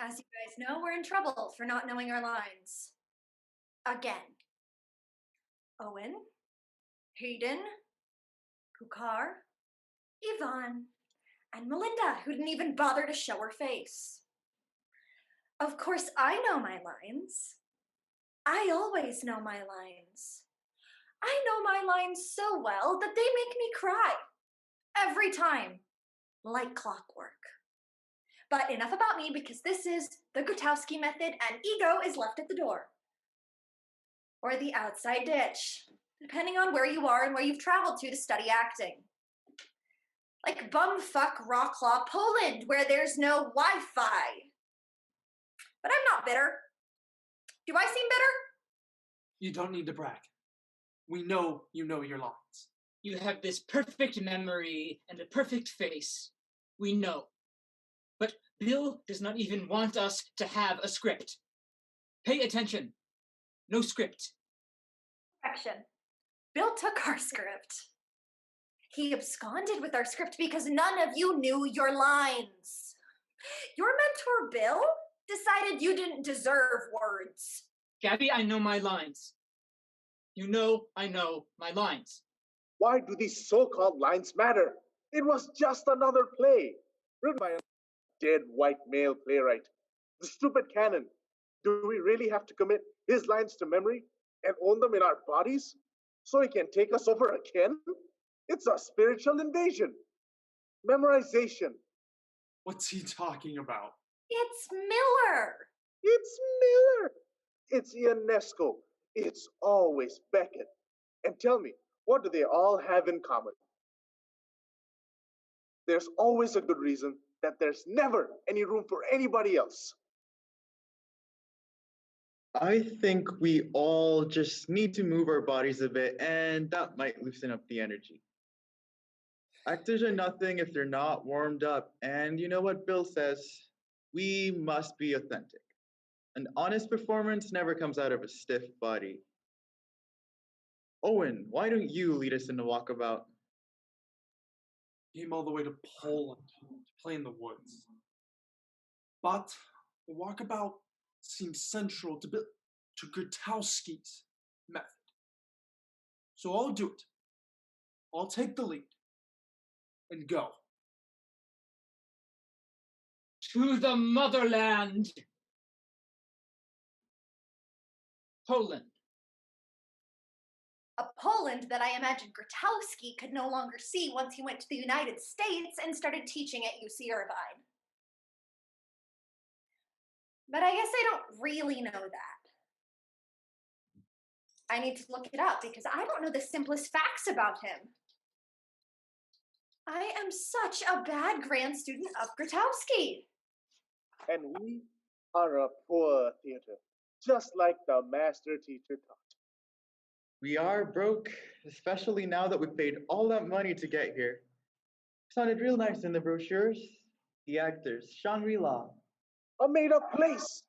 As you guys know, we're in trouble for not knowing our lines. Again. Owen, Hayden, Pukar, Yvonne, and Melinda, who didn't even bother to show her face. Of course, I know my lines. I always know my lines. I know my lines so well that they make me cry. Every time. Like clockwork. But enough about me, because this is the Grotowski Method and ego is left at the door. Or the outside ditch, depending on where you are and where you've traveled to study acting. Like bumfuck Wrocław, Poland, where there's no Wi-Fi. But I'm not bitter. Do I seem bitter? You don't need to brag. We know you know your lines. You have this perfect memory and a perfect face. We know. But Bill does not even want us to have a script. Pay attention. No script. Correction. Bill took our script. He absconded with our script because none of you knew your lines. Your mentor, Bill, decided you didn't deserve words. Gabby, I know my lines. You know I know my lines. Why do these so-called lines matter? It was just another play, written by a dead white male playwright. The stupid canon. Do we really have to commit his lines to memory and own them in our bodies so he can take us over again? It's a spiritual invasion. Memorization. What's he talking about? It's Miller. It's Miller. It's Ionesco. It's always Beckett. And tell me, what do they all have in common? There's always a good reason that there's never any room for anybody else. I think we all just need to move our bodies a bit, and that might loosen up the energy. Actors are nothing if they're not warmed up, and you know what Bill says? We must be authentic. An honest performance never comes out of a stiff body. Owen, why don't you lead us in the walkabout? Came all the way to Poland to play in the woods. But the walkabout seems central to Grotowski's method. So I'll do it. I'll take the lead and go. To the motherland! Poland. A Poland that I imagine Grotowski could no longer see once he went to the United States and started teaching at UC Irvine. But I guess I don't really know that. I need to look it up because I don't know the simplest facts about him. I am such a bad grand student of Grotowski. And we are a poor theater, just like the master teacher taught. We are broke, especially now that we paid all that money to get here. Sounded real nice in the brochures. The actors, Shangri-La. A made-up place.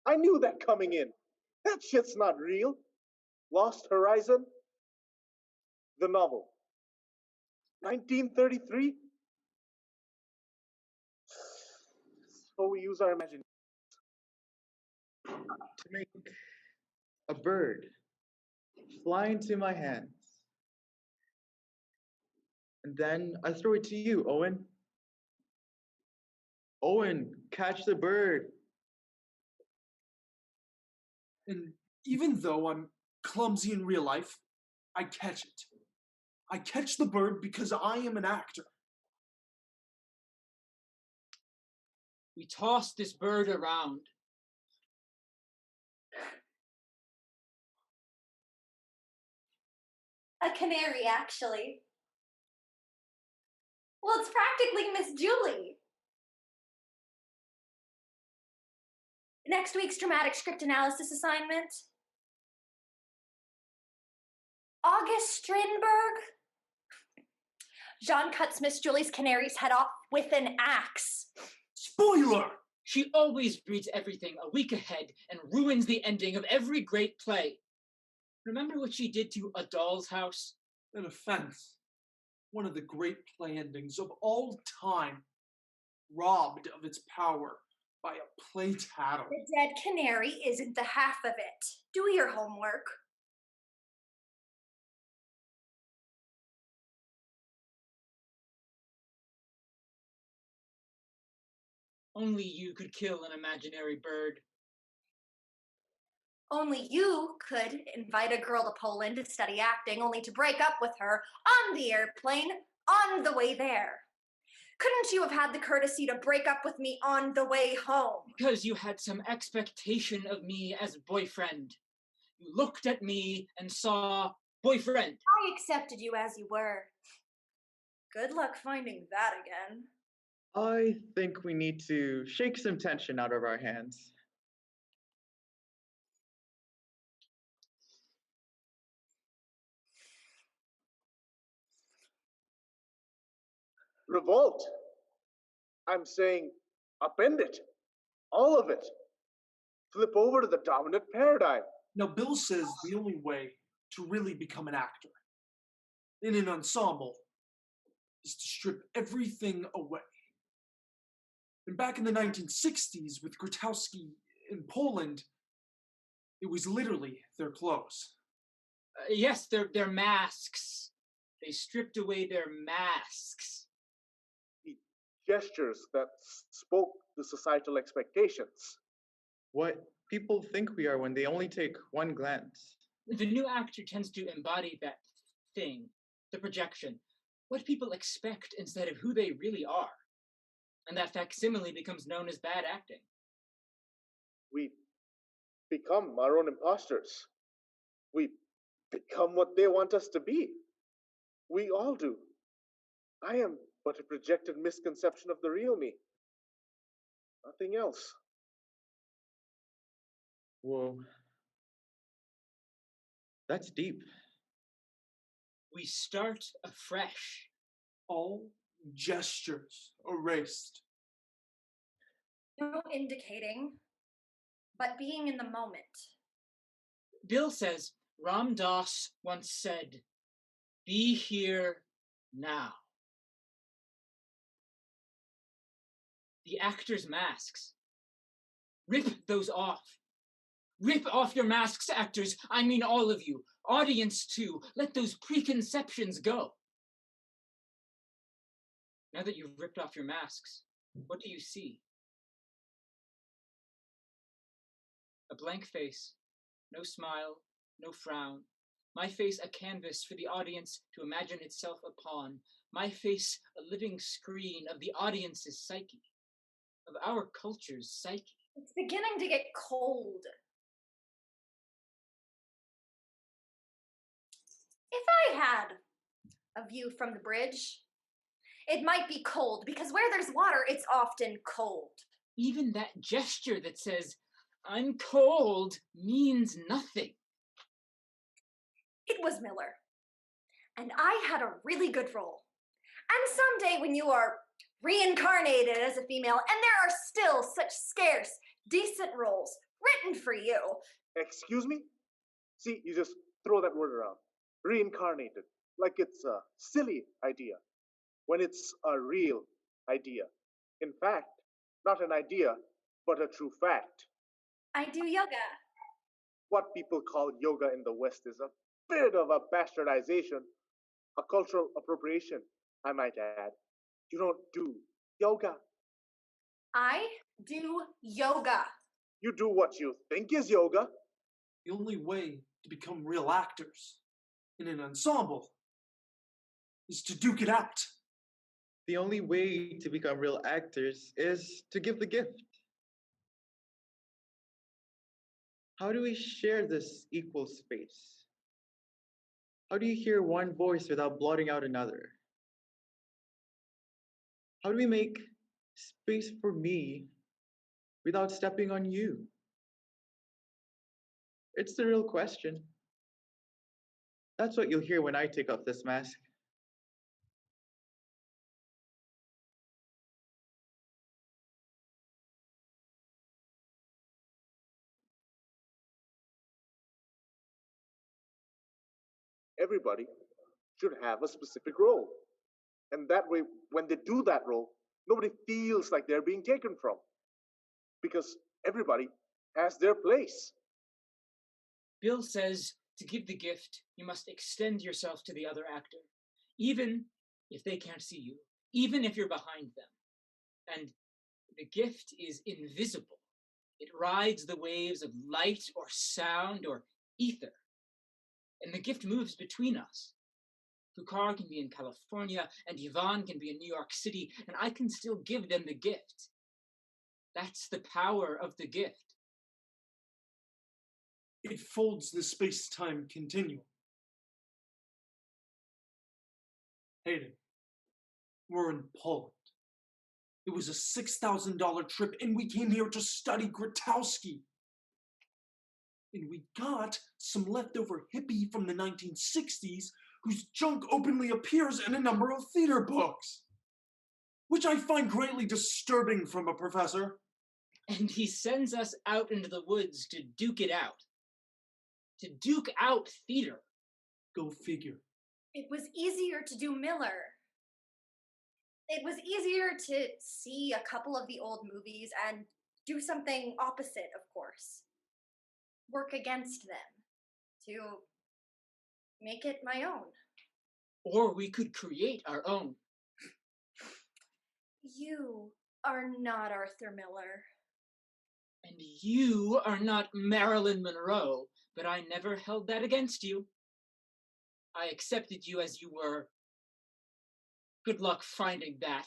I knew that coming in. That shit's not real. Lost Horizon? The novel. 1933? So we use our imagination. To make a bird fly into my hands. And then I throw it to you, Owen. Owen, catch the bird. And even though I'm clumsy in real life, I catch it. I catch the bird because I am an actor. We toss this bird around. A canary, actually. Well, it's practically Miss Julie. Next week's dramatic script analysis assignment. August Strindberg. Jean cuts Miss Julie's canary's head off with an axe. Spoiler! She always reads everything a week ahead and ruins the ending of every great play. Remember what she did to A Doll's House? An offense. One of the great play endings of all time. Robbed of its power by a play tattle. The dead canary isn't the half of it. Do your homework. Only you could kill an imaginary bird. Only you could invite a girl to Poland to study acting only to break up with her on the airplane on the way there. Couldn't you have had the courtesy to break up with me on the way home? Because you had some expectation of me as boyfriend. You looked at me and saw boyfriend. I accepted you as you were. Good luck finding that again. I think we need to shake some tension out of our hands. Revolt. I'm saying upend it. All of it. Flip over to the dominant paradigm. Now, Bill says the only way to really become an actor in an ensemble is to strip everything away. And back in the 1960s with Grotowski in Poland, it was literally their clothes. Yes, their masks. They stripped away their masks. The gestures that spoke to societal expectations. What people think we are when they only take one glance. The new actor tends to embody that thing, the projection, what people expect instead of who they really are. And that facsimile becomes known as bad acting. We become our own imposters. We become what they want us to be. We all do. I am but a projected misconception of the real me. Nothing else. Whoa. That's deep. We start afresh. All gestures erased. No indicating, but being in the moment. Bill says Ram Dass once said, "Be here now." The actors' masks. Rip those off. Rip off your masks, actors. I mean all of you. Audience too. Let those preconceptions go. Now that you've ripped off your masks, what do you see? A blank face. No smile, no frown. My face a canvas for the audience to imagine itself upon. My face a living screen of the audience's psyche. Of our culture's psyche. It's beginning to get cold. If I had a view from the bridge, it might be cold because where there's water, it's often cold. Even that gesture that says, "I'm cold," means nothing. It was Miller. And I had a really good role. And someday when you are reincarnated as a female and there are still such scarce, decent roles written for you. Excuse me? See, you just throw that word around. Reincarnated. Like it's a silly idea. When it's a real idea. In fact, not an idea, but a true fact. I do yoga. What people call yoga in the West is a bit of a bastardization, a cultural appropriation, I might add. You don't do yoga. I do yoga. You do what you think is yoga. The only way to become real actors in an ensemble is to duke it out. The only way to become real actors is to give the gift. How do we share this equal space? How do you hear one voice without blotting out another? How do we make space for me without stepping on you? It's the real question. That's what you'll hear when I take off this mask. Everybody should have a specific role. And that way, when they do that role, nobody feels like they're being taken from. because everybody has their place. Bill says to give the gift, you must extend yourself to the other actor, even if they can't see you, even if you're behind them. And the gift is invisible. It rides the waves of light or sound or ether. And the gift moves between us. Pukar can be in California, and Yvonne can be in New York City, and I can still give them the gift. That's the power of the gift. It folds the space-time continuum. Hayden, we're in Poland. It was a $6,000 trip, and we came here to study Grotowski. And we got some leftover hippie from the 1960s whose junk openly appears in a number of theater books, which I find greatly disturbing from a professor. And he sends us out into the woods to duke it out. To duke out theater. Go figure. It was easier to do Miller. It was easier to see a couple of the old movies and do something opposite, of course. Work against them to make it my own. Or we could create our own. You are not Arthur Miller. And you are not Marilyn Monroe, but I never held that against you. I accepted you as you were. Good luck finding that.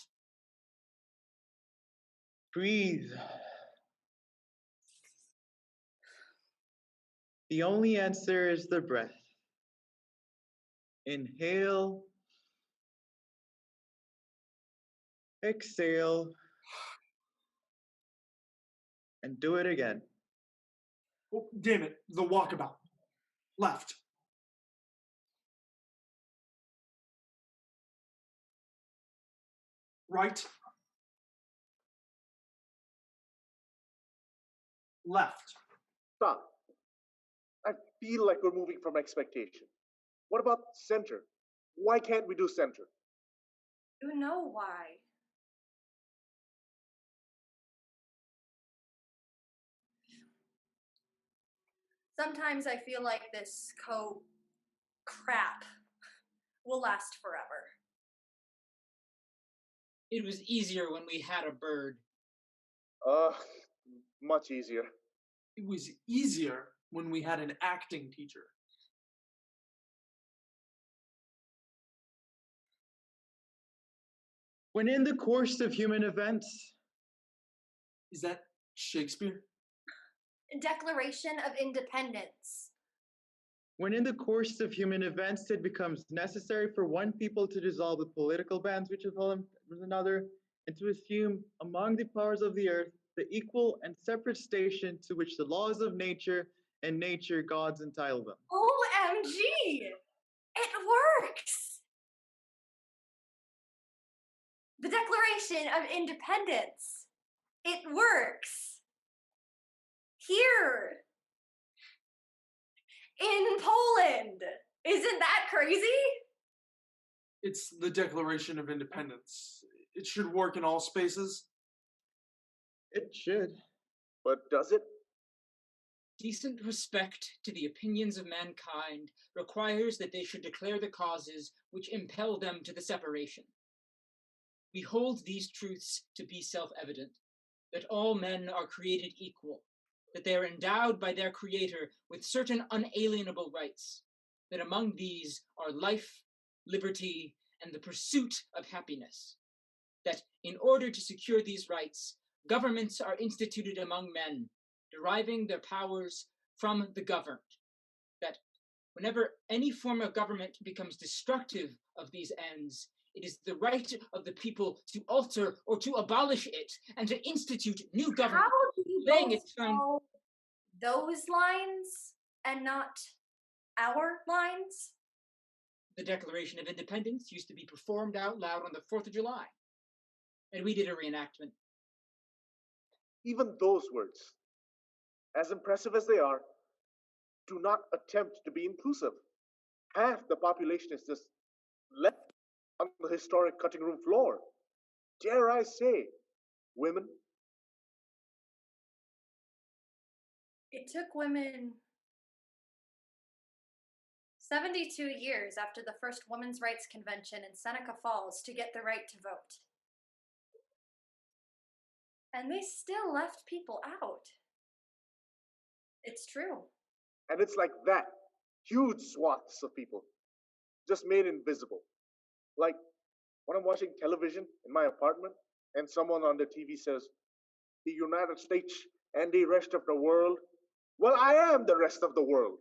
Breathe. The only answer is the breath. Inhale. Exhale. And do it again. Oh, damn it, the walkabout. Left. Right. Left. Stop. I feel like we're moving from expectation. What about center? Why can't we do center? You know why. Sometimes I feel like this crap will last forever. It was easier when we had a bird. Much easier. It was easier when we had an acting teacher. When in the course of human events. Is that Shakespeare? Declaration of Independence. When in the course of human events it becomes necessary for one people to dissolve the political bands which have held them with another, and to assume among the powers of the earth the equal and separate station to which the laws of nature and nature gods entitle them. OMG! It works! The Declaration of Independence. It works. Here. In Poland. Isn't that crazy? It's the Declaration of Independence. It should work in all spaces. It should. But does it? Decent respect to the opinions of mankind requires that they should declare the causes which impel them to the separation. We hold these truths to be self-evident, that all men are created equal, that they are endowed by their Creator with certain unalienable rights, that among these are life, liberty, and the pursuit of happiness, that in order to secure these rights, governments are instituted among men, deriving their powers from the governed, that whenever any form of government becomes destructive of these ends, it is the right of the people to alter or to abolish it and to institute new government. How do you laying both its own- know those lines and not our lines? The Declaration of Independence used to be performed out loud on the 4th of July, and we did a reenactment. Even those words, as impressive as they are, do not attempt to be inclusive. Half the population is just left on the historic cutting room floor. Dare I say, women, It took women 72 years after the first women's rights convention in Seneca Falls to get the right to vote. And they still left people out. It's true. And it's like that. Huge swaths of people just made invisible. Like when I'm watching television in my apartment and someone on the TV says, the United States and the rest of the world. Well, I am the rest of the world.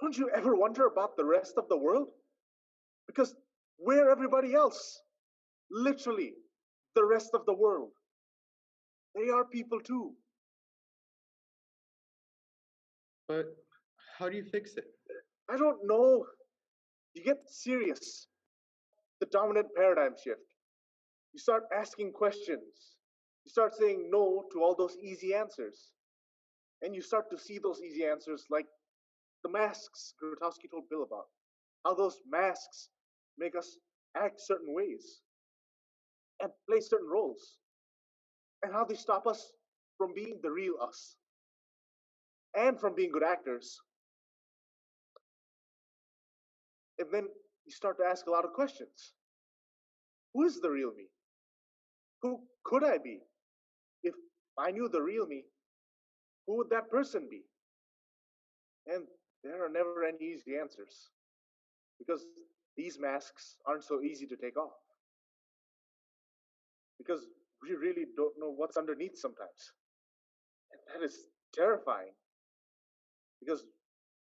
Don't you ever wonder about the rest of the world? Because we're everybody else. Literally, the rest of the world. They are people too. But how do you fix it? I don't know. You get serious. The dominant paradigm shift. You start asking questions. You start saying no to all those easy answers. And you start to see those easy answers like the masks Grotowski told Bill about. How those masks make us act certain ways and play certain roles. And how they stop us from being the real us. And from being good actors. And then you start to ask a lot of questions. Who is the real me? Who could I be? If I knew the real me, who would that person be? And there are never any easy answers. Because these masks aren't so easy to take off. Because we really don't know what's underneath sometimes. And that is terrifying. Because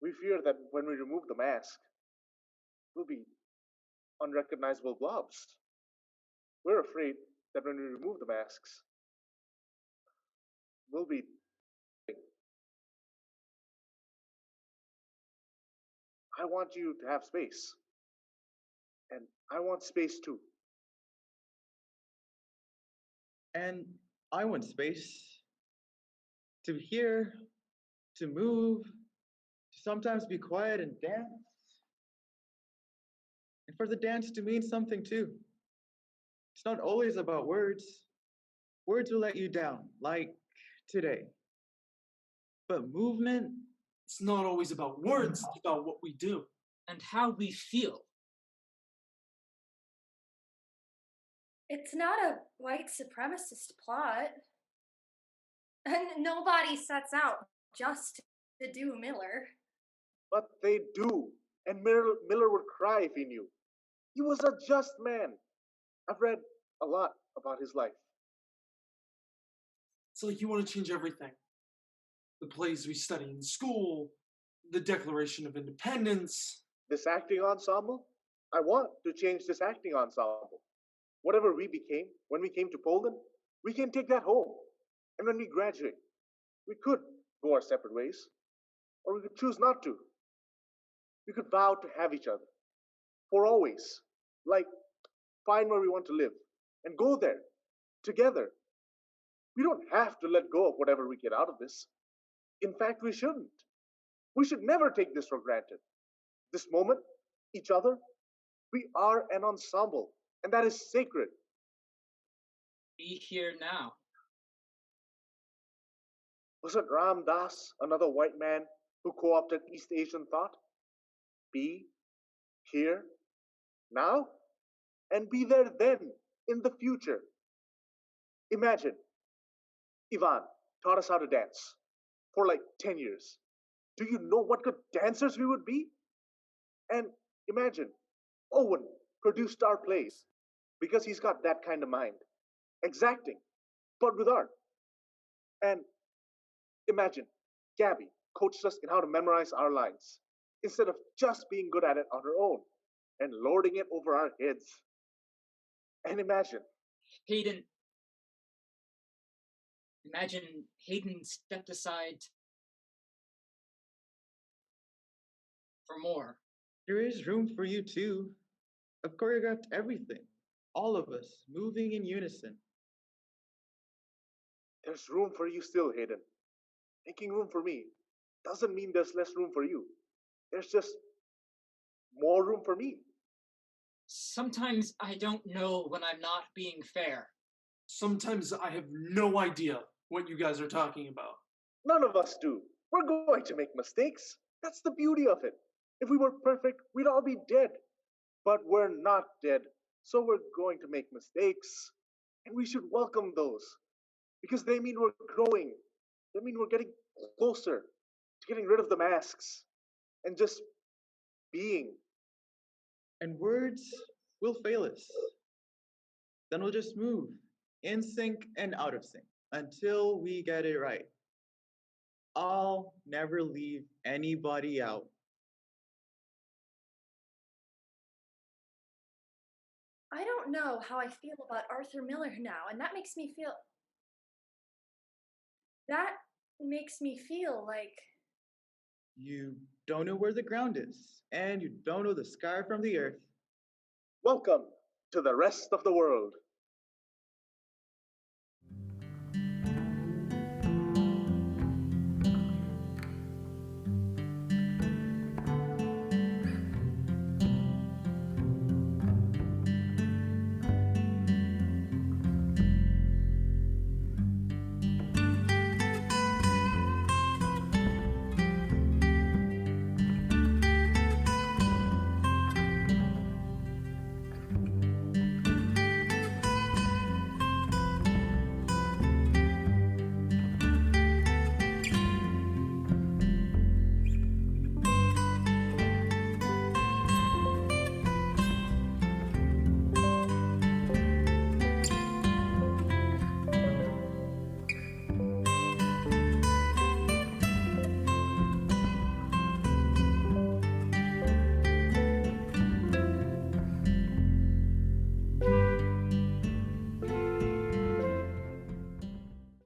we fear that when we remove the mask, we'll be unrecognizable blobs. We're afraid that when we remove the masks, we'll be. I want you to have space. And I want space too. And I want space to hear, to move, to sometimes be quiet and dance. And for the dance to mean something too. It's not always about words. Words will let you down, like today. But movement, It's not always about words, it's about what we do. And how we feel. It's not a white supremacist plot. And nobody sets out just to do Miller. But they do. And Miller would cry if he knew. He was a just man. I've read a lot about his life. It's like you want to change everything. The plays we study in school, the Declaration of Independence. This acting ensemble? I want to change this acting ensemble. Whatever we became when we came to Poland, we can take that home. And when we graduate, we could go our separate ways. Or we could choose not to. We could vow to have each other. For always. Like, find where we want to live. And go there. Together. We don't have to let go of whatever we get out of this. In fact, we shouldn't. We should never take this for granted. This moment, each other, we are an ensemble. And that is sacred. Be here now. Was it Ram Das, another white man who co-opted East Asian thought? Be here now and be there then in the future. Imagine, Ivan taught us how to dance for like 10 years. Do you know what good dancers we would be? And imagine, Owen produced our plays because he's got that kind of mind. Exacting, but with art. And imagine, Gabby coached us in how to memorize our lines instead of just being good at it on her own and lording it over our heads. And imagine, Hayden stepped aside for more. there is room for you too. I've choreographed everything. All of us, moving in unison. there's room for you still, Hayden. Making room for me doesn't mean there's less room for you. There's just more room for me. Sometimes I don't know when I'm not being fair. Sometimes I have no idea what you guys are talking about. None of us do. We're going to make mistakes. That's the beauty of it. If we were perfect, we'd all be dead. But we're not dead, so we're going to make mistakes. And we should welcome those because they mean we're growing. They mean we're getting closer to getting rid of the masks and just being. And words will fail us. Then we'll just move in sync and out of sync until we get it right. I'll never leave anybody out. I don't know how I feel about Arthur Miller now, and that makes me feel like You don't know where the ground is, and you don't know the sky from the earth. Welcome to the rest of the world.